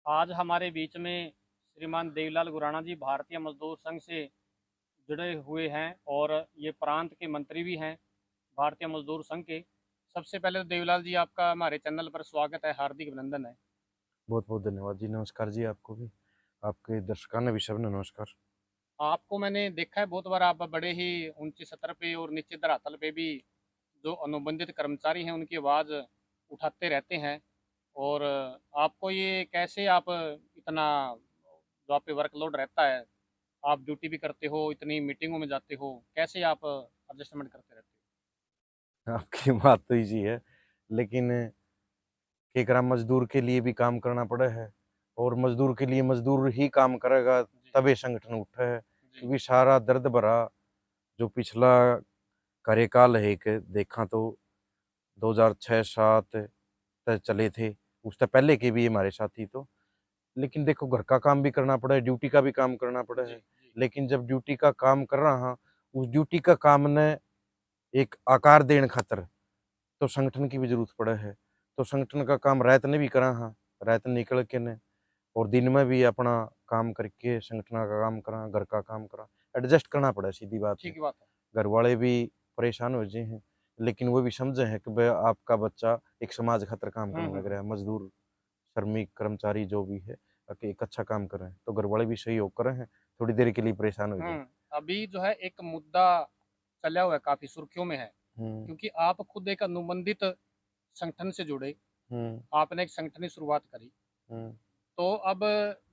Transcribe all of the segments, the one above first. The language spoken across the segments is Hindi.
आज हमारे बीच में श्रीमान देवीलाल गुराना जी भारतीय मजदूर संघ से जुड़े हुए हैं और ये प्रांत के मंत्री भी हैं भारतीय मजदूर संघ के। सबसे पहले तो देवीलाल जी आपका हमारे चैनल पर स्वागत है, हार्दिक अभिनंदन है। बहुत बहुत धन्यवाद जी। नमस्कार जी, आपको भी, आपके दर्शकों ने भी सबने नमस्कार। आपको मैंने देखा है बहुत बार, आप बड़े ही ऊंचे सतर पे और नीचे धरातल पे भी जो अनुबंधित कर्मचारी हैं उनकी आवाज़ उठाते रहते हैं। और आपको ये कैसे आप इतना जो आप पे वर्कलोड रहता है, आप ड्यूटी भी करते हो, इतनी मीटिंगों में जाते हो, कैसे आप एडजस्टमेंट करते रहते आपकी बात तो इजी है, लेकिन के ग्राम मजदूर के लिए भी काम करना पड़ा है, और मजदूर के लिए मजदूर ही काम करेगा हो? जी। तबे संगठन उठा है। जी। क्योंकि सारा दर्द भरा जो पिछला कार्यकाल है, एक देखा तो 2006-7 तक चले थे, उससे पहले के भी हमारे साथी तो। लेकिन देखो, घर का काम भी करना पड़ा है, ड्यूटी का भी काम करना पड़ा जी। है। जी। लेकिन जब ड्यूटी का काम कर रहा, उस ड्यूटी का काम ने एक आकार देने खातर तो संगठन की भी जरूरत पड़े है। तो संगठन का काम रात ने भी करा, हाँ, रात निकल के ने, और दिन में भी अपना काम करके संगठन का काम करा, घर का काम करा, एडजस्ट करना पड़ा, सीधी बात है। ठीक बात है। घर वाले भी परेशान हो जाए हैं, लेकिन वो भी समझे हैं कि भाई आपका बच्चा एक समाज खातर काम करने लग हम्म। रहा है, मजदूर श्रमिक कर्मचारी जो भी है, ताकि एक अच्छा काम कर रहे हैं, तो घर वाले भी सहयोग कर रहे हैं। थोड़ी देर के लिए परेशान हो जाए। अभी जो है एक मुद्दा चला हुआ है, काफी सुर्खियों में है, हम्म। क्योंकि आप खुद एक अनुबंधित संगठन से जुड़े, हम्म। आपने एक संगठन की शुरुआत करी। हम्म। तो अब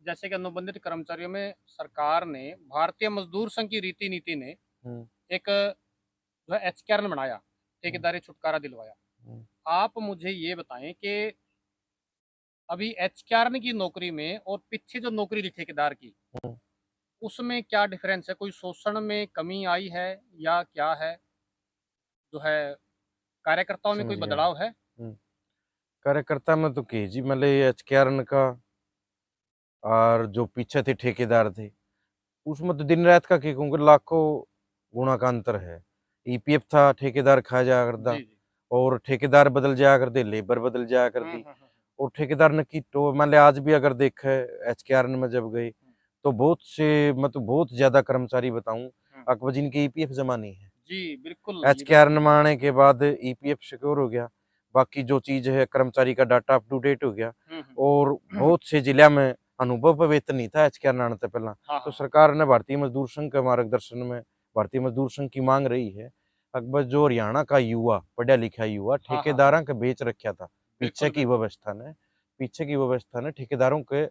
जैसे कि अनुबंधित कर्मचारियों में सरकार ने, भारतीय मजदूर संघ की रीति नीति ने हम्म। एक जो है एचकेआरएन बनाया, हम्म। ठेकेदारी छुटकारा दिलवाया। हम्म। आप मुझे ये बताएं कि अभी एचकेआरएन की नौकरी में और पीछे जो नौकरी थी ठेकेदार की, हम्म। उसमें क्या डिफरेंस है? कोई शोषण में कमी आई है या क्या है जो है, कार्यकर्ताओं में कोई समझ गया। बदलाव है? कार्यकर्ता में तो की जी, मतलब ये एचकेआरएन का और जो पीछे थे ठेकेदार थे, उसमें तो दिन रात का की कहूँगा लाखों गुणा का अंतर है। ईपीएफ था, ठेकेदार खा जाया करता, जी। जी। और ठेकेदार बदल जाया करते, लेबर बदल जाया करती। हम्म। और ठेकेदार ने की तो मान लिया, आज भी अगर देखे एचकेआरएन में जब गए, तो बहुत से मतलब बहुत ज्यादा कर्मचारी बताऊं, हम्म। अकबर जिनकी ईपीएफ जमा नहीं है। जी बिल्कुल, ये एचकेआरएन बिल्कुल। में आने के बाद ईपीएफ सिक्योर हो गया, बाकी जो चीज है कर्मचारी का डाटा अप टू डेट हो गया। और हम्म। बहुत से जिला में अनुभव पर वेतन नहीं था एचकेआरएन आने से पहला। हाँ तो हाँ। सरकार ने भारतीय मजदूर संघ के मार्गदर्शन में, भारतीय मजदूर संघ की मांग रही है, अकबर जो हरियाणा का युवा, पढ़ा लिखा युवा हाँ हाँ हाँ। ठेकेदारों के बेच रखा था, बिल्कुल बिल्कुल। पीछे की व्यवस्था ने ठेकेदारों के,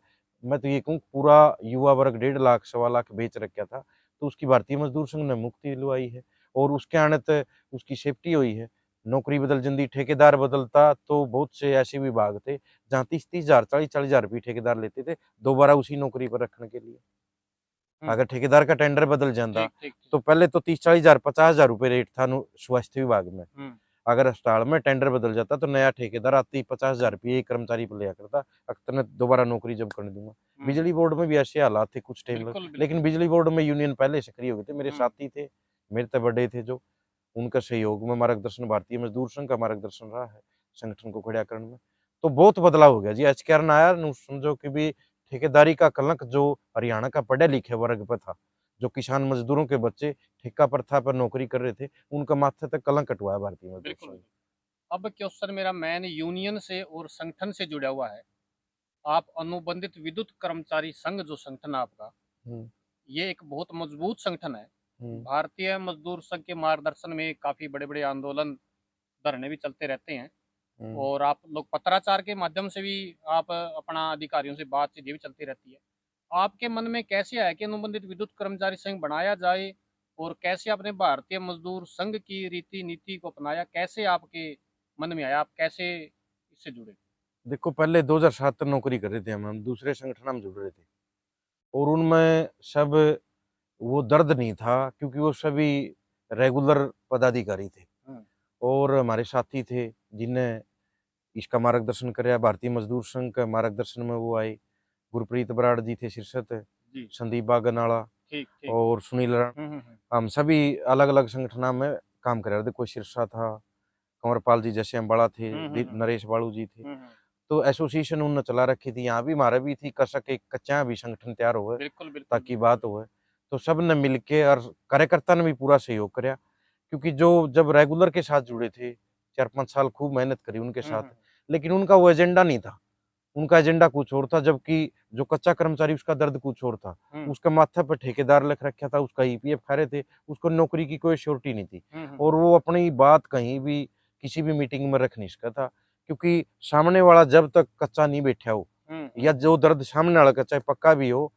मैं तो ये कहूँ पूरा युवा वर्ग 1.5 लाख 1.25 लाख बेच रखा था। तो उसकी भारतीय मजदूर संघ ने मुक्ति दिलवाई है, और उसके आने तक उसकी सेफ्टी हुई है। नौकरी बदल जल्दी, ठेकेदार बदलता तो बहुत से ऐसे विभाग थे जहाँ 30-30 हजार 40-40 हजार रुपये ठेकेदार लेते थे दोबारा उसी नौकरी पर रखने के लिए। हम्म। अगर ठेकेदार का टेंडर बदल जाता, ठीक ठीक ठीक। तो पहले तो 30-40 हजार 50 हजार रुपये रेट था स्वास्थ्य विभाग में। हम्म। अगर अस्पताल में टेंडर बदल जाता, तो नया ठेकेदार आते ही 50 हजार रुपये एक कर्मचारी पर लिया करता, अख्तर ने दोबारा नौकरी जब करने दूंगा। हम्म। बिजली बोर्ड में भी ऐसे हालात थे कुछ टाइम, बिल्कुल लेकिन बिल्कुल। बिजली बोर्ड में यूनियन पहले सक्रिय हो गए थे, मेरे हम्म। साथी थे, मेरे तो बड़े थे जो, उनका सहयोग में मार्गदर्शन, भारतीय मजदूर संघ का मार्गदर्शन रहा है संगठन को खड़ा करने में। तो बहुत बदलाव हो गया जी, एचकेआरएन आया नु, समझो कि भी ठेकेदारी का कलंक जो हरियाणा का पढ़े लिखे वर्ग पर था, जो किसान मजदूरों के बच्चे ठेका प्रथा पर नौकरी कर रहे थे, उनका माथे तक कलंक हटवाया भारतीय मजदूर बिल्कुल संघ। बिल्कुल। अब क्वेश्चन मेरा मैन यूनियन से और संगठन से जुड़ा हुआ है। आप अनुबंधित विद्युत कर्मचारी संघ जो संगठन है आपका, हम्म। ये एक बहुत मजबूत संगठन है। हम्म। भारतीय मजदूर संघ के मार्गदर्शन में काफी बड़े बड़े आंदोलन, धरने भी चलते रहते हैं। हम्म। और आप लोग पत्राचार के माध्यम से भी आप अपना अधिकारियों से बातचीत ये भी चलती रहती है। आपके मन में कैसे आया कि अनुबंधित विद्युत कर्मचारी संघ बनाया जाए, और कैसे आपने भारतीय मजदूर संघ की रीति नीति को अपनाया? कैसे आपके मन में आया, आप कैसे इससे जुड़े? देखो, पहले 2007 तक नौकरी कर रहे थे, हम दूसरे संगठन में जुड़ रहे थे, और उनमें सब वो दर्द नहीं था, क्योंकि वो सभी रेगुलर पदाधिकारी थे, हम्म। और हमारे साथी थे जिन्हें इसका मार्गदर्शन कराया। भारतीय मजदूर संघ का मार्गदर्शन में वो आए, गुरप्रीत बराड़ जी थे शीर्षत, जी। संदीप बागनाला ठीक ठीक। और सुनील राणा। हम सभी अलग अलग संगठनों में काम कर रहे थे, कोई सिरसा था, कंवरपाल जी जैसे अम्बाड़ा थे, हम्म। नरेश बाड़ू जी थे। हम्म। तो एसोसिएशन उन्होंने चला रखी थी, यहाँ भी हमारा भी थी कसक एक कच्चा भी संगठन तैयार हुए बिल्कुल बिल्कुल ताकि बात हुए। तो सब ने मिलके और कार्यकर्ता ने भी पूरा सहयोग कराया, क्योंकि जो जब रेगुलर के साथ जुड़े थे 4-5 साल खूब मेहनत करी उनके साथ, लेकिन उनका वो एजेंडा नहीं था, उनका एजेंडा कुछ और था, जबकि जो कच्चा कर्मचारी उसका दर्द कुछ और था। उसके माथे पर ठेकेदार लिख रखा था, उसका ईपीएफ खा रहे थे, उसको नौकरी की कोई श्योरिटी नहीं थी और वो अपनी बात कहीं भी किसी भी मीटिंग में रख नहीं सकता था, क्योंकि सामने वाला जब तक कच्चा नहीं बैठा हो या जो दर्द सामने वाला का चाहे पक्का भी हो,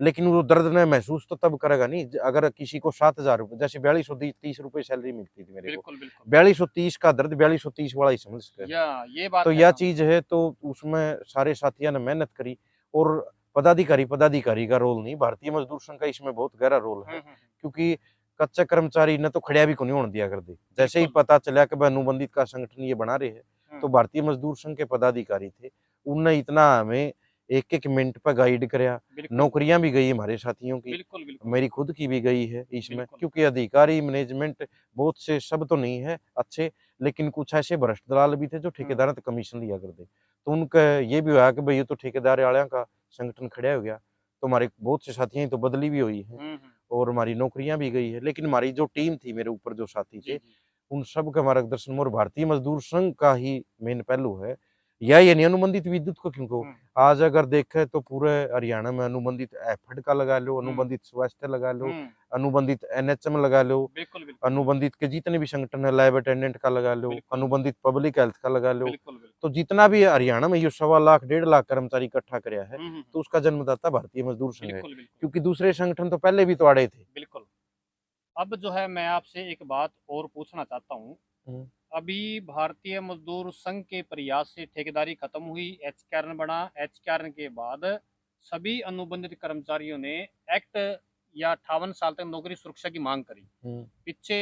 लेकिन वो दर्द ने महसूस तो तब करेगा नहीं अगर किसी को 7,000 रुपये, जैसे 4230 रुपये सैलरी मिलती थी मेरे को, बिल्कुल बिल्कुल 4230 का दर्द 4230 वाला ही समझ सके। ये बात तो है, यह हाँ। चीज है, तो उसमें सारे साथियों ने मेहनत करी और पदाधिकारी का रोल नहीं, भारतीय मजदूर संघ का इसमें बहुत गहरा रोल है, क्योंकि कच्चे कर्मचारी ने तो खड़िया भी को नहीं होने दिया कर दी। जैसे ही पता चला कि अनुबंधित का संगठन ये बना रहे हैं, तो भारतीय मजदूर संघ के पदाधिकारी थे, उनने इतना हमें एक मिनट पर गाइड कराया। नौकरियां भी गई हमारे साथियों की, बिल्कुल बिल्कुल मेरी खुद की भी गई है इसमें, बिल्कुल। क्योंकि अधिकारी मैनेजमेंट बहुत से, सब तो नहीं है अच्छे, लेकिन कुछ ऐसे भ्रष्ट दलाल भी थे जो ठेकेदारों तक कमीशन लिया करते। तो उनका ये भी हुआ कि भाई ये तो ठेकेदार वाले का संगठन खड़ा हो गया, तो हमारे बहुत से साथियों तो बदली भी हुई है और हमारी नौकरियां भी गई है। लेकिन हमारी जो टीम थी, मेरे ऊपर जो साथी थे, उन सब का मार्गदर्शन में, और भारतीय मजदूर संघ का ही मेन पहलू है, या ये नहीं अनुबंधित विद्युत को, क्योंकि आज अगर देखें तो पूरे हरियाणा में अनुबंधित एफएड का लगा लो, अनुबंधित स्वास्थ्य लगा लो, अनुबंधित एनएचएम लगा लो, अनुबंधित के जितने भी संगठन है, लैब अटेंडेंट का लगा लो, अनुबंधित पब्लिक हेल्थ का लगा लो, तो जितना भी हरियाणा में ये 1.25 लाख 1.5 लाख कर्मचारी इकट्ठा कराया है, तो उसका जन्मदाता भारतीय मजदूर संघ है, क्योंकि दूसरे संगठन तो पहले भी तो आड़े थे। बिल्कुल। अब जो है मैं आपसे एक बात और पूछना चाहता हूँ, अभी भारतीय मजदूर संघ के प्रयास से ठेकेदारी खत्म हुई, एचकेआरएन बना, एचकेआरएन के बाद सभी अनुबंधित कर्मचारियों ने एक्ट या 58 साल तक नौकरी सुरक्षा की मांग करी। पीछे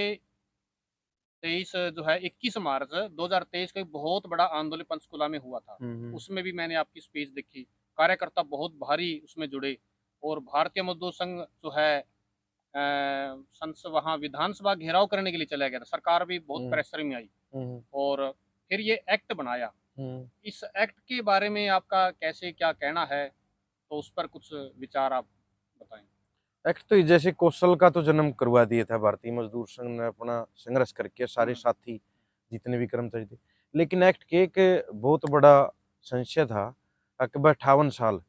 21 मार्च 2023 को एक बहुत बड़ा आंदोलन पंचकुला में हुआ था, उसमें भी मैंने आपकी स्पीच देखी, कार्यकर्ता बहुत भारी उसमें जुड़े और भारतीय मजदूर संघ जो है वहाँ विधानसभा घेराव करने के लिए चला गया था, सरकार भी बहुत प्रेशर में आई और फिर ये एक्ट बनाया। इस एक्ट के बारे में आपका कैसे क्या कहना है, तो उस पर कुछ विचार आप बताएं। एक्ट तो जैसे कौशल का तो जन्म करवा दिया था भारतीय मजदूर संघ ने अपना संघर्ष करके, सारे साथी जितने भी कर्मचारी थे, लेकिन एक्ट के एक बहुत बड़ा संशय था, अकबर 58 साल,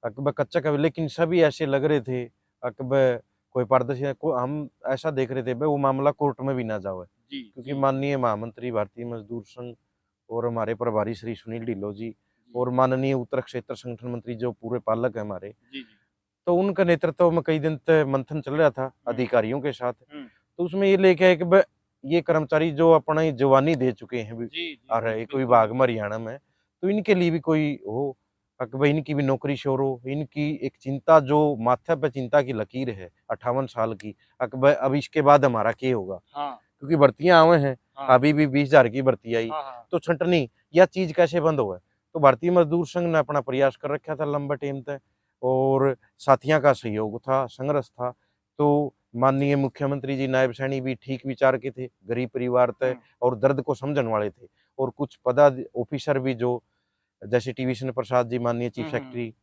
अकबर कच्चा का, लेकिन सभी ऐसे लग रहे थे अकबर कोई पारदर्शी, हम ऐसा देख रहे थे वो मामला कोर्ट में भी ना जाए, क्योंकि माननीय महामंत्री भारतीय मजदूर संघ और हमारे प्रभारी श्री सुनील ढिल्लो जी और माननीय उत्तर क्षेत्र संगठन मंत्री जो पूरे पालक है हमारे, तो उनका नेतृत्व में कई दिन तक मंथन चल रहा था अधिकारियों के साथ। तो उसमें ये लेके आए कि ये कर्मचारी जो अपना जवानी दे चुके हैं और एक विभाग में हरियाणा में, तो इनके लिए भी कोई हो, भाई इनकी भी नौकरी श्योर हो, इनकी एक चिंता जो माथे पे चिंता की लकीर है 58 साल की, अब इसके बाद हमारा क्या होगा, क्योंकि भर्तियां आवे हैं, अभी भी 20,000 की भर्ती आई, तो छंटनी यह चीज कैसे बंद हुआ। तो भारतीय मजदूर संघ ने अपना प्रयास कर रखा था लंबे टाइम तक और साथियों का सहयोग था, संघर्ष था। तो माननीय मुख्यमंत्री जी, नायब सैनी भी ठीक विचार के थे, गरीब परिवार थे और दर्द को समझने वाले थे, और कुछ पद ऑफिसर भी जो जैसे टी प्रसाद जी माननीय चीफ सेक्रेटरी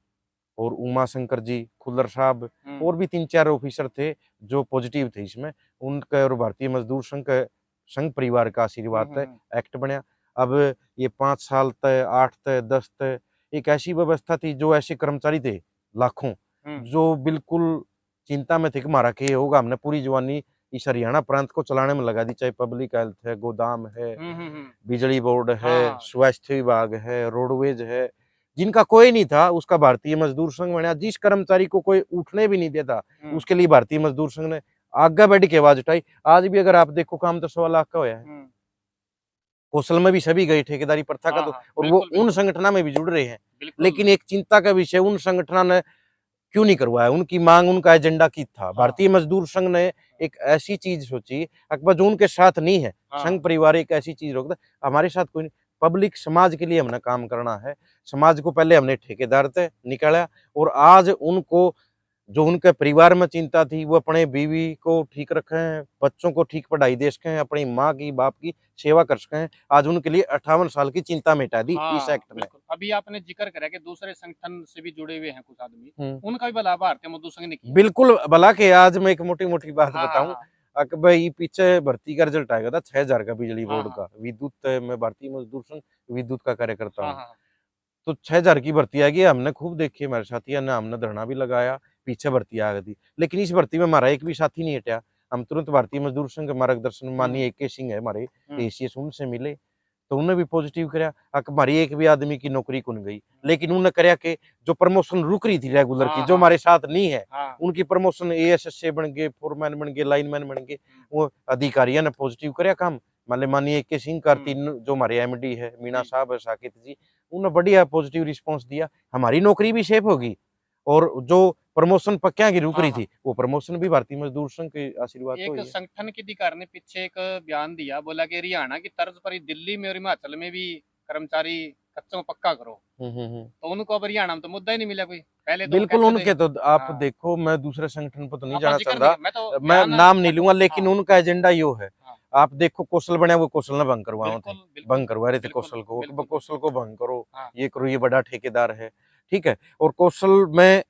और उमा शंकर जी, खुल्लर साहब और भी 3-4 ऑफिसर थे जो पॉजिटिव थे इसमें, उनका और भारतीय मजदूर संघ परिवार का आशीर्वाद तय एक्ट बनया। अब ये 5 साल तय, 8 तय, 10 तय एक ऐसी व्यवस्था थी, जो ऐसे कर्मचारी थे लाखों, जो बिल्कुल चिंता में थे कि हमारा क्या होगा, हमने पूरी जवानी इस हरियाणा प्रांत को चलाने में लगा दी, चाहे पब्लिक हेल्थ है, गोदाम है, बिजली बोर्ड है, स्वास्थ्य विभाग है, रोडवेज है, जिनका कोई नहीं था उसका भारतीय मजदूर संघ बना। जिस कर्मचारी को कोई उठने भी नहीं देता उसके लिए भारतीय मजदूर संघ ने आगे बढ़ के आवाज उठाई। आज भी अगर आप देखो काम तो 1.25 लाख का होया है, कौशल में भी सभी गए, ठेकेदारी प्रथा का तो, और वो उन संगठनों में भी जुड़ रहे हैं, लेकिन एक चिंता का विषय उन संगठनों ने क्यों नहीं करवाया, उनकी मांग, उनका एजेंडा की था। भारतीय मजदूर संघ ने एक ऐसी चीज सोची, अकबर जो उनके साथ नहीं है, संघ परिवार एक ऐसी चीज रोकता, हमारे साथ कोई नहीं, पब्लिक समाज के लिए हमने काम करना है। समाज को पहले हमने ठेकेदार से निकाला और आज उनको जो उनके परिवार में चिंता थी, वो अपने बीवी को ठीक रखें, बच्चों को ठीक पढ़ाई दे सकें, अपनी माँ की, बाप की सेवा कर सकें। आज उनके लिए 58 साल की चिंता मिटा दी इस हाँ, एक्ट ने। बिल्कुल। अभी आपने ज़िक्र करा कि दूसरे संगठन से भी जुड़े हुए हैं कुछ आदमी, हुँ। उनका भी भला भारतीय मजदूर संघ ने किया। बिल्कुल, भला के आज मैं एक मोटी-मोटी बात हाँ, हाँ, बताऊँ हाँ। कि भई पीछे भर्ती का रिजल्ट आया था 6000 का बिजली हाँ, बोर्ड हाँ। का। विद्युत मैं भारतीय मजदूर संघ विद्युत का कार्यकर्ता हाँ, हूँ। हाँ। तो 6000 की भर्ती आएगी, हमने खूब देखी हमारे साथियों ने, हमने धरना भी लगाया, पीछे भर्ती आ गई थी। लेकिन इस भर्ती में हमारा एक भी साथी नहीं हटा। हम तुरंत भारतीय मजदूर संघ के मार्गदर्शन हुँ, माननीय ए.के. सिंह है हमारे हुँ, एसीएस, उनसे मिले, तो उन्होंने भी पॉजिटिव करया। हमारी एक भी आदमी की नौकरी खुल गई। लेकिन उन्होंने करया कि जो प्रमोशन रुक रही थी रेगुलर की, हाँ, जो हाँ, हमारे साथ नहीं है, हाँ। उनकी प्रमोशन एएसएस बन गए, फोरमैन बन गए, लाइनमैन बन गए। हुँ, वो अधिकारियों ने पॉजिटिव करया काम। मान ले माननीय ए.के. सिंह कर हुँ, 3 जो हमारे एमडी है, मीणा जी। साहब है, साकेत जी, उन्होंने बढ़िया पॉजिटिव रिस्पॉन्स दिया। हमारी नौकरी भी सेफ होगी और जो प्रमोशन पक्कियाँ की रुक हाँ, रही हाँ। थी, वो प्रमोशन भी भारतीय मजदूर संघ के आशीर्वाद से एक हुई है। संगठन के अधिकार ने पीछे एक बयान दिया, बोला कि हरियाणा की तर्ज पर ही दिल्ली में और हिमाचल में भी कर्मचारी कच्चों को पक्का करो। हुँ, हुँ, हुँ। तो उनको अब हरियाणा में तो मुद्दा ही नहीं मिला कोई। पहले तो वो बिल्कुल, कहते थे। उनके तो आप हाँ, देखो, मैं दूसरे संगठन पे तो नहीं अपना जाना ज़िक्र नहीं चाहता, कर मैं तो मैं बयान नाम नहीं फोटो लूँगा, लेकिन हाँ, उनका एजेंडा यो है। हाँ। आप देखो कौशल बना, वो कौशल ना भंग करवाओ थे, बिल्कुल, भंग बिल्कुल, करवा रहे थे बिल्कुल, कौशल को, कि बिल्कुल। कौशल को भंग हाँ, करो, ये बड़ा ठेकेदार है, ठीक है? और कौशल में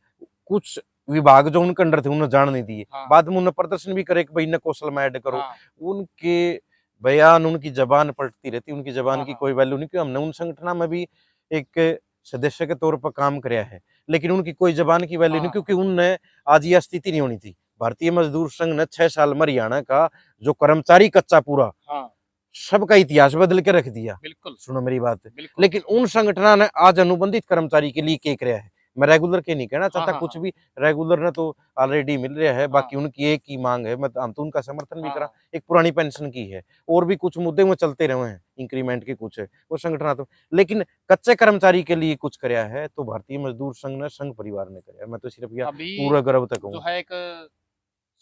कुछ विभाग जो उनके अंडर थे, उन्हें जान नहीं दिए। हाँ, बाद में उन्होंने प्रदर्शन भी करे कि भई इन्हें कौशल में ऐड करो। हाँ, उनके बयान, उनकी ज़बान पलटती रहती, उनकी ज़बान हाँ, की हाँ, कोई वैल्यू नहीं, क्योंकि हमने उन संगठनों में भी एक सदस्य के तौर पर काम करया है। लेकिन उनकी कोई ज़बान की वैल्यू नहीं, हाँ, क्योंकि उनने आज ये स्थिति नहीं होनी थी। भारतीय मजदूर संघ ने 6 साल में हरियाणा का जो कर्मचारी कच्चा पूरा, हाँ, सबका इतिहास बदल के रख दिया। बिल्कुल, सुनो मेरी बात। बिल्कुल। लेकिन उन संगठनों ने आज अनुबंधित कर्मचारी के लिए क्या करया है? मैं रेगुलर के नहीं कहना हाँ, चाहता हाँ, कुछ हाँ, भी, रेगुलर ने तो ऑलरेडी मिल रहा है, हाँ, बाकी उनकी एक ही माँग है, मैं हम तो उनका समर्थन भी हाँ, करा, हाँ। एक पुरानी पेंशन की है, और भी कुछ मुद्दे वो चलते रहे हैं, इंक्रीमेंट के कुछ है, वो संगठन तो, लेकिन कच्चे कर्मचारी के लिए कुछ करया है, तो भारतीय मजदूर संघ ने, संघ परिवार ने करया है। मैं तो सिर्फ यह अभी पूरा गर्व से जो कहूँगा। है एक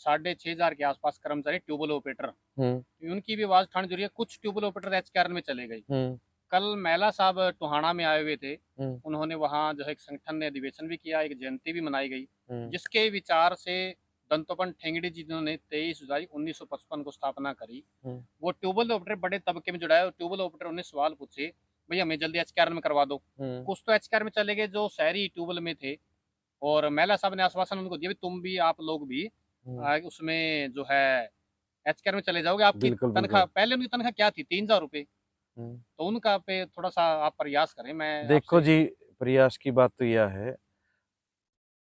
6,500 के आसपास कर्मचारी ट्यूबवेल ऑपरेटर, हुँ, उनकी भी आवाज़ उठानी ज़रूरी है। कुछ ट्यूबवेल ऑपरेटर एचकेआरएन में चले गए। हुँ, कल महिला साहब टोहाना में आए हुए थे। हुँ, उन्होंने वहाँ जो है एक संगठन ने अधिवेशन भी किया, एक जयंती भी मनाई गई, हुँ, जिसके विचार से दंतोपंत ठेंगड़ी जी जिन्होंने 23 जुलाई 1955 को स्थापना करी, हुँ, वो ट्यूबवेल ऑपरेटर बड़े तबके में जुड़ा है और ट्यूबवेल ऑपरेटर ने सवाल पूछे, भई हमें जल्दी एचकेआरएन में करवा दो। हुँ, कुछ तो एचकेआरएन में चले गए जो शहरी ट्यूबवेल में थे और महिला साहब ने आश्वासन उनको दिया, तुम भी आप लोग भी हुँ, उसमें जो है एचकेआरएन में चले जाओगे। आपकी बिल्कुल, तनख्वाह बिल्कुल। पहले उनकी तनख्वाह क्या थी? 3,000 रुपए। हुँ। तो उनका पे थोड़ा-सा आप प्रयास करें, मैं देखो आपसे। जी, प्रयास की बात तो यह है,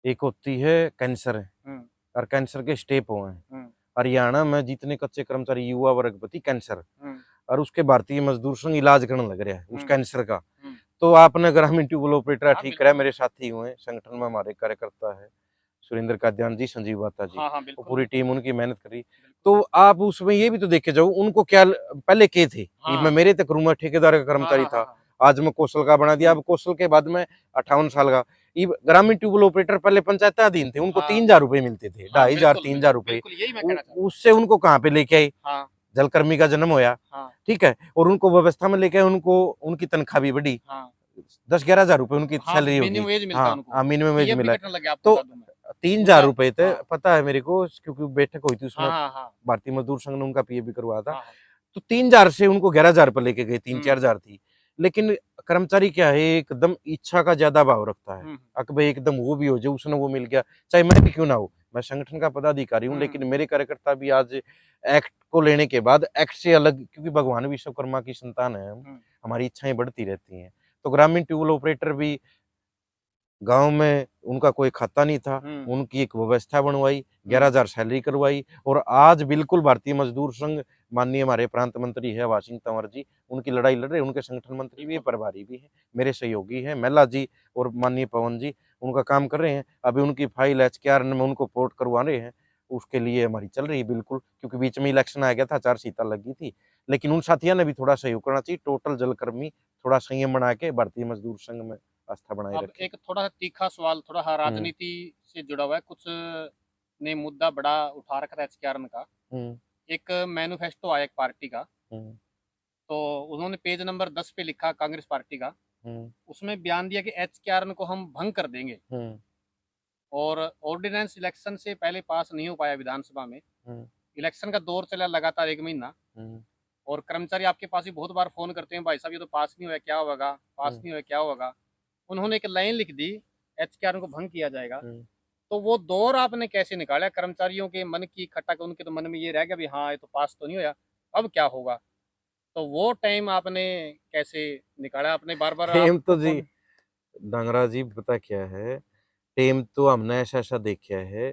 एक होती है कैंसर हुँ, और कैंसर के स्टेप हुए हैं। हुँ, हरियाणा में जितने कच्चे कर्मचारी युवा वर्ग प्रति कैंसर, हुँ, और उसके भारतीय मजदूर संघ इलाज करने लग रहा है उस हुँ, कैंसर का। हुँ। तो आपने ग्रामीण ट्यूबवेल ऑपरेटर हाँ, ठीक कराया, बिल्कुल। मेरे साथी हुए संगठन में, हमारे कार्यकर्ता है सुरेंद्र काद्यान जी, संजीव बाता जी, हाँ, हाँ, वो बिल्कुल, पूरी टीम उनकी मेहनत करी। बिल्कुल। तो आप उसमें ये भी तो देखे जाओ, उनको क्या पहले के थे, ये मैं हाँ, मेरे तक रूम में ठेकेदार का हाँ, कर्मचारी हाँ, हाँ, था, हाँ। आज मैं कौशल का बना दिया, हुँ, अब कौशल के बाद में 58 साल का। ये ग्रामीण ट्यूबवेल ऑपरेटर पहले पंचायताधीन थे, उनको हाँ, 3,000 रुपए मिलते थे, हाँ, 2,500 बिल्कुल, 3,000 बिल्कुल, रुपए। बिल्कुल, यही मैं कहना चाहता हूँ। उससे उनको कहाँ पे लेके आए, हाँ, जलकर्मी का जन्म होया, हाँ, ठीक है? और उनको व्यवस्था में लेके आए, उनको उनकी तनख्वाह भी बढ़ी, हाँ। 10-11 हज़ार रुपए उनकी हाँ, सैलरी होगी। मिनिमम वेज मिलता है हाँ, उनको। हाँ, मिनिमम वेज पीएफ भी मिला है। कटने लग गया, आपको तो बता दूँ मैं। 3,000 उनका रुपए थे, हाँ, पता है मेरे को, क्योंकि बैठक हुई थी हाँ, उसमें, हाँ, हाँ, भारतीय मजदूर संघ ने उनका पीएफ भी करवाया था। हाँ, हाँ। तो 3,000 से उनको 11,000 पे लेके गए, हुँ, 3-4 हज़ार थी। लेकिन कर्मचारी क्या है, एकदम इच्छा का ज़्यादा भाव रखता है। हुँ, भई एकदम वो भी हो जाए, उसने वो मिल गया, चाहे मैं भी क्यों ना हूँ। मैं संगठन का पदाधिकारी हूँ, हुँ, लेकिन मेरे कार्यकर्ता भी आज एक्ट को लेने के बाद एक्ट से अलग, क्योंकि भगवान विश्वकर्मा की संतान है हम, हुँ, हमारी इच्छाएँ बढ़ती रहती हैं। तो ग्रामीण ट्यूबवेल ऑपरेटर भी गाँव में उनका कोई खाता नहीं था, हुँ, उनकी एक व्यवस्था बनवाई, हुँ, 11,000 सैलरी करवाई, और आज बिल्कुल भारतीय मजदूर संघ, माननीय हमारे प्रांत मंत्री है वाशिंग तंवर जी, उनकी लड़ाई लड़ रहे हैं, उनके संगठन मंत्री भी हैं, बिल्कुल। प्रभारी भी हैं, मेरे सहयोगी हैं, महिला जी और माननीय पवन जी, उनका काम कर रहे हैं। अभी उनकी फाइल एचकेआरएन में उनको पोर्ट करवा रहे हैं, उसके लिए हमारी चल रही है बिल्कुल, क्योंकि बीच में इलेक्शन आ गया था, आचार-संहिता लग गई थी। लेकिन उन साथियों ने भी थोड़ा सहयोग करना चाहिए, टोटल जलकर्मी थोड़ा संयम बना के भारतीय मजदूर संघ में आस्था बनाए अब रखें। एक थोड़ा-सा तीखा सवाल, थोड़ा हाँ हुँ, राजनीति से जुड़ा हुआ है। कुछ ने मुद्दा बड़ा उठा रखा था एचकेआरएन का। हुँ, एक मैनिफेस्टो आया एक पार्टी का, हुँ, तो उन्होंने पेज नंबर 10 पे लिखा कांग्रेस पार्टी का, हुँ, उसमें बयान दिया कि एचकेआरएन को हम भंग कर देंगे हुँ, और ऑर्डिनेंस इलेक्शन से पहले पास नहीं हो पाया विधानसभा में। हम्म, इलेक्शन का दौर चला लगातार 1 महीना, हम्म, और कर्मचारी आपके पास भी बहुत बार फ़ोन करते हैं, भाई साहब ये तो पास नहीं हुआ, क्या होगा? पास हम्म, नहीं हुआ, क्या होगा? उन्होंने एक लाइन लिख दी, एचकेआर को भंग किया जाएगा। हम्म। तो वो दौर आपने कैसे निकाला? कर्मचारियों के मन की खटक, उनके तो मन में ये रह गया भी हाँ, ये तो पास तो नहीं हुआ, अब क्या होगा? तो वो टाइम आपने कैसे निकाला? आपने बार-बार टेम आपको तो जी, फ़ोन। डांगरा जी पता क्या है, टेम तो हमने ऐसा ऐसा देखा है,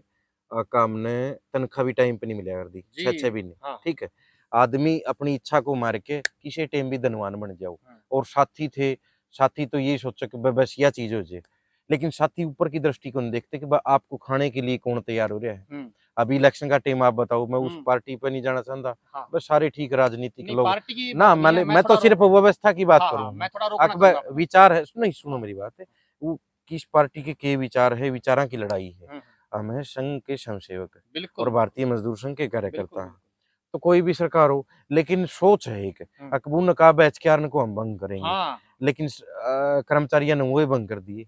का हमने तनख्वाह भी टाइम पे नहीं मिला कर दी, जी, 6-6 महीने, हाँ, ठीक है। आदमी अपनी इच्छा को मार के किसी टाइम भी धनवान बन जाओ। हाँ, और साथी थे, साथी तो ये सोचा कि बस यह चीज हो जाए, लेकिन साथी ऊपर की दृष्टिकोण देखते कि आपको खाने के लिए कौन तैयार हो रहा है। हुँ, अभी इलेक्शन का टाइम आप बताओ, मैं उस हुँ, पार्टी पे नहीं जाना चाहता, हाँ। बस सारे ठीक राजनीतिक नहीं, लोग पार्टी की ना, बात नहीं है, मैं मैं तो थोड़ा सिर्फ व्यवस्था की बात हाँ, हाँ, करूँ। मैं थोड़ा रोकना अकबर चाहूँगा आपको। विचार है, नहीं सुनो हाँ, मेरी बात है, वो किस पार्टी के विचार है, विचारों की लड़ाई है। हुँ, हुँ, हम हैं संघ के स्वयंसेवक और बिल्कुल, भारतीय मजदूर संघ के बिल्कुल, कार्यकर्ता हैं। बिल्कुल। तो कोई भी सरकार हो, लेकिन सोच है एक, हुँ, अकबर ने कहा बैचक्यारन को हम भंग करेंगे, हाँ, लेकिन कर्मचारियों ने वो भंग कर दिए,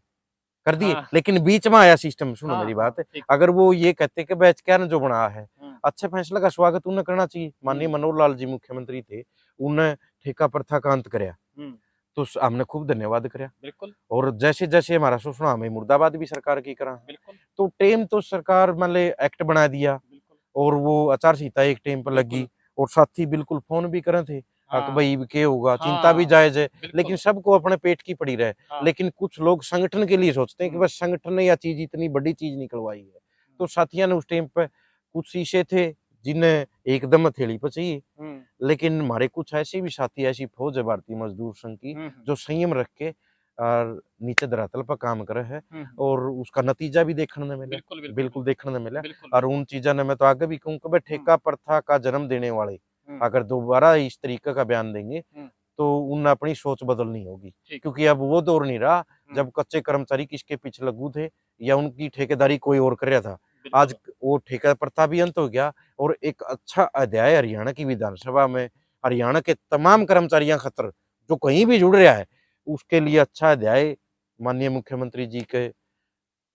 हाँ, लेकिन बीच में आया सिस्टम, सुनो हाँ, मेरी हाँ, बात है, ठीक। अगर वो ये कहते कि बैचक्यारन जो बना है, हुँ, अच्छे फैसले का स्वागत उन्हें करना चाहिए। माननीय हुँ, मनोहर लाल जी मुख्यमंत्री थे, उन्हें ठेका प्रथा का अंत करया, हुँ, तो हमने खूब धन्यवाद करया। बिल्कुल, और जैसे जैसे हमारा शोषण, हमें मुर्दाबाद भी सरकार की करा। बिल्कुल, तो टेम तो सरकार मतलब एक्ट बना दिया, बिल्कुल, और वो आचार संहिता एक टेम पर बिल्कुल, लगी, और साथी बिल्कुल फोन भी करे थे, कि हाँ, भाई क्या होगा, चिंता भी हाँ, जायज है, लेकिन बिल्कुल, सबको अपने पेट की पड़ी रहे। हाँ, लेकिन कुछ लोग संगठन के लिए सोचते हैं कि हुँ, बस संगठन ने यह चीज इतनी बड़ी चीज निकलवाई है। हुँ, तो साथियों ने उस टाइम पे कुछ शीशे थे जिन्हें एकदम हथेली पर चाहिए, हुँ, लेकिन हमारे कुछ ऐसे भी साथी, ऐसी फौज है भारतीय मजदूर संघ की, हुँ, हुँ, जो संयम रख के और नीचे धरातल पर काम करे है, हुँ, हुँ, और उसका नतीजा भी देखने ने मिला, बिल्कुल, बिल्कुल, बिल्कुल बिल्कुल, देखने ने मिला। बिल्कुल, और बिल्कुल, उन चीज़ों ने मैं तो आगे भी कहूँ कि भाई हुँ, ठेका प्रथा का जन्म देने वाले हुँ, अगर दोबारा इस तरीके का बयान देंगे, हुँ, तो उन्हें अपनी सोच बदलनी होगी, ठीक, क्योंकि अब वो दौर नहीं रहा हुँ, जब कच्चे कर्मचारी किसके पीछे लगू थे, या उनकी ठेकेदारी कोई और कर रहा था। आज बिल्कुल, वो ठेका प्रथा भी अंत हो गया, और एक अच्छा अध्याय हरियाणा की विधानसभा में हरियाणा के तमाम कर्मचारियों खातर जो कहीं भी जुड़ रहा है, उसके लिए अच्छा अध्याय माननीय मुख्यमंत्री जी के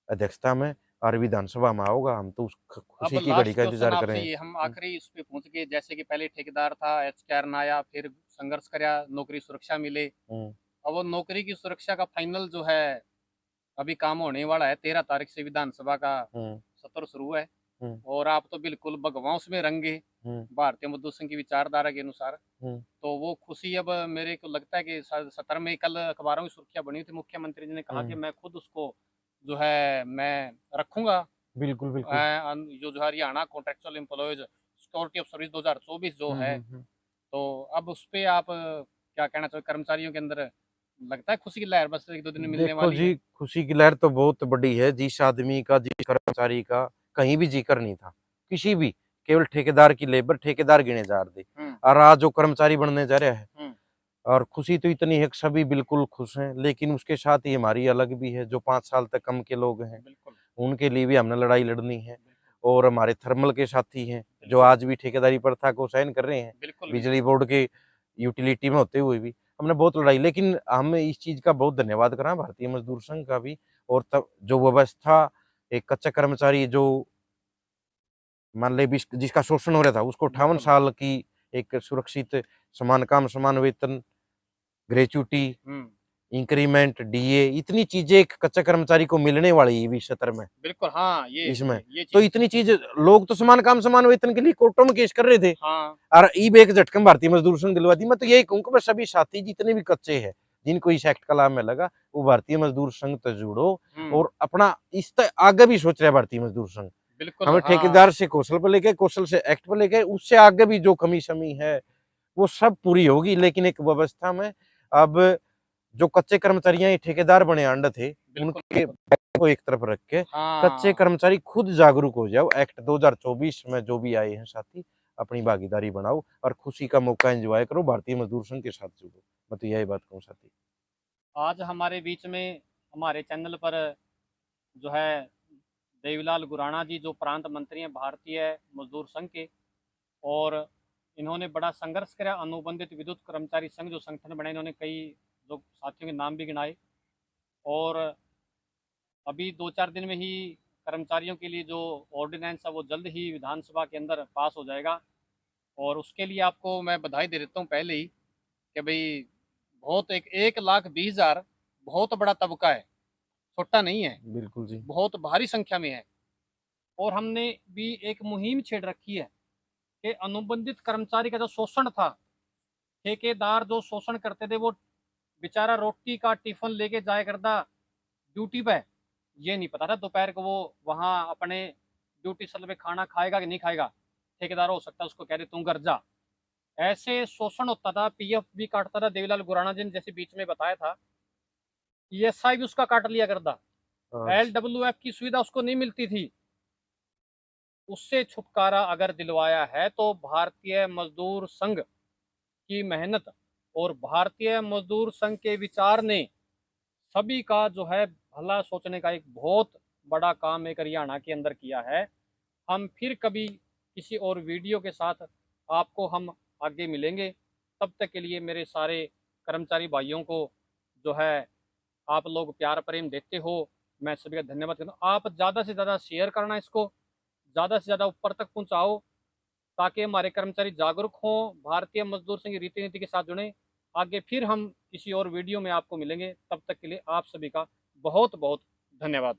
अध्यक्षता में और विधानसभा में होगा। हम तो उस अब खुशी की घड़ी लास्ट का क्वेश्चन इंतजार कर आपसे रहे हैं। ये, हम आखिरी उस पे पहुँच गए, जैसे कि पहले ठेकेदार था, एचकेआर आया, फिर संघर्ष करया, नौकरी सुरक्षा मिले। हम्म, अब वो नौकरी की सुरक्षा का फाइनल जो है, अभी काम होने वाला है, 13 तारीख से विधानसभा का हम्म, सत्र शुरू है, हम्म, और आप तो बिल्कुल भगवान उसमें रंगे हम्म, भारतीय मजदूर संघ की विचारधारा के अनुसार। हम्म, तो वो खुशी अब मेरे को लगता है कि सत्र में कल अखबारों की सुर्खियां बनी थी, मुख्यमंत्री जी ने कहा कि हम्म, मैं खुद उसको जो है मैं रखूंगा, बिल्कुल बिल्कुल। जो Haryana contractual employees security of service 2024 जो है। तो अब उस पे आप क्या कहना चाहोगे? कर्मचारियों के अंदर लगता है खुशी की लहर बस 1-2 दिन में मिलने देखो वाली है? जी, खुशी की लहर तो बहुत बड़ी है, जिस आदमी का, जिस कर्मचारी का कहीं भी जिक्र नहीं था, किसी भी, केवल ठेकेदार की लेबर ठेकेदार गिने जा रहे थे, हुँ, और आज जो कर्मचारी बनने जा रहा है, हुँ, और खुशी तो इतनी है कि सभी बिल्कुल खुश हैं, लेकिन उसके साथ ही हमारी अलग भी है, जो 5 साल तक कम के लोग हैं, बिल्कुल, उनके लिए भी हमने लड़ाई लड़नी है। बिल्कुल, और हमारे थर्मल के साथी हैं, जो बिल्कुल, आज भी ठेकेदारी प्रथा को सहन कर रहे हैं, बिल्कुल, बिजली बिल्कुल। बोर्ड के यूटिलिटी में होते हुए भी हमने बहुत लड़ाई, लेकिन हम इस चीज़ का बहुत धन्यवाद करें भारतीय मजदूर संघ का भी। और तब जो व्यवस्था, एक कच्चा कर्मचारी जो मान ले जिसका शोषण हो रहा था, उसको 58 बिल्कुल। साल की एक सुरक्षित समान काम समान वेतन, ग्रेच्युटी, हुँ, इंक्रीमेंट, डीए, इतनी चीजें एक कच्चे कर्मचारी को मिलने वाली है इस सत्र में, बिल्कुल, हाँ, इसमें ये तो चीज़ इतनी चीज, लोग तो समान काम समान वेतन के लिए कोर्टों में केस कर रहे थे, हाँ, और ईब एक झटके में भारतीय मजदूर संघ दिलवा दी। मैं तो यही कहूँ कि बस सभी साथी जितने भी कच्चे हैं, जिनको इस एक्ट का लाभ में लगा, वो भारतीय मजदूर संघ से जुड़ो, हुँ, और अपना इस आगे भी सोच रहा है भारतीय मजदूर संघ। बिल्कुल, हमें हाँ, ठेकेदार से कौशल पर लेके, कौशल से एक्ट पर लेके, उससे आगे भी जो कमी शमी है वो सब पूरी होगी, लेकिन एक व्यवस्था में। अब जो कच्चे कर्मचारी ये ठेकेदार बने अंड थे, बिल्कुल, उनके बिल्कुल। को एक तरफ रख के कच्चे हाँ, कर्मचारी खुद जागरूक हो जाओ, एक्ट 2024 में जो भी आए हैं साथी, अपनी भागीदारी बनाओ और खुशी का मौका एंजॉय करो, भारतीय मजदूर संघ के साथ जुड़ो। मैं तो यही बात कहूँ साथी। आज हमारे बीच में हमारे चैनल पर जो है देवीलाल गुराना जी, जो प्रांत मंत्री हैं भारतीय मजदूर संघ के, और इन्होंने बड़ा संघर्ष करा, अनुबंधित विद्युत कर्मचारी संघ जो संगठन बने, इन्होंने कई जो साथियों के नाम भी गिनाए, और अभी 2-4 दिन में ही कर्मचारियों के लिए जो ऑर्डिनेंस है वो जल्द ही विधानसभा के अंदर पास हो जाएगा। और उसके लिए आपको मैं बधाई दे देता हूँ पहले ही कि भाई बहुत एक 1,20,000 बहुत बड़ा तबका है, छोटा नहीं है, बिल्कुल जी। बहुत भारी संख्या में है। और हमने भी एक मुहिम छेड़ रखी है कि अनुबंधित कर्मचारी का जो शोषण था, ठेकेदार जो शोषण करते थे, वो बेचारा रोटी का टिफिन लेके जाया करता ड्यूटी पे, ये नहीं पता था दोपहर को वो वहां अपने ड्यूटी स्थल पे खाना खाएगा कि नहीं खाएगा। ठेकेदार हो सकता है उसको कह दे तू घर जा। ऐसे शोषण होता था, पीएफ भी काटता था। देवीलाल गुराना जी ने जैसे बीच में बताया था, ईएसआई भी उसका काट लिया करता, अच्छा। एलडब्ल्यूएफ की सुविधा उसको नहीं मिलती थी। उससे छुटकारा अगर दिलवाया है तो भारतीय मजदूर संघ की मेहनत और भारतीय मजदूर संघ के विचार ने सभी का जो है भला सोचने का एक बहुत बड़ा काम एक हरियाणा के अंदर किया है। हम फिर कभी किसी और वीडियो के साथ आपको हम आगे मिलेंगे। तब तक के लिए मेरे सारे कर्मचारी भाइयों को जो है आप लोग प्यार प्रेम देते हो, मैं सभी का धन्यवाद करता हूँ। आप ज़्यादा से ज़्यादा शेयर करना, इसको ज़्यादा से ज़्यादा ऊपर तक पहुँचाओ ताकि हमारे कर्मचारी जागरूक हों, भारतीय मजदूर संघ रीति नीति के साथ जुड़ें। आगे फिर हम किसी और वीडियो में आपको मिलेंगे। तब तक के लिए आप सभी का बहुत बहुत धन्यवाद।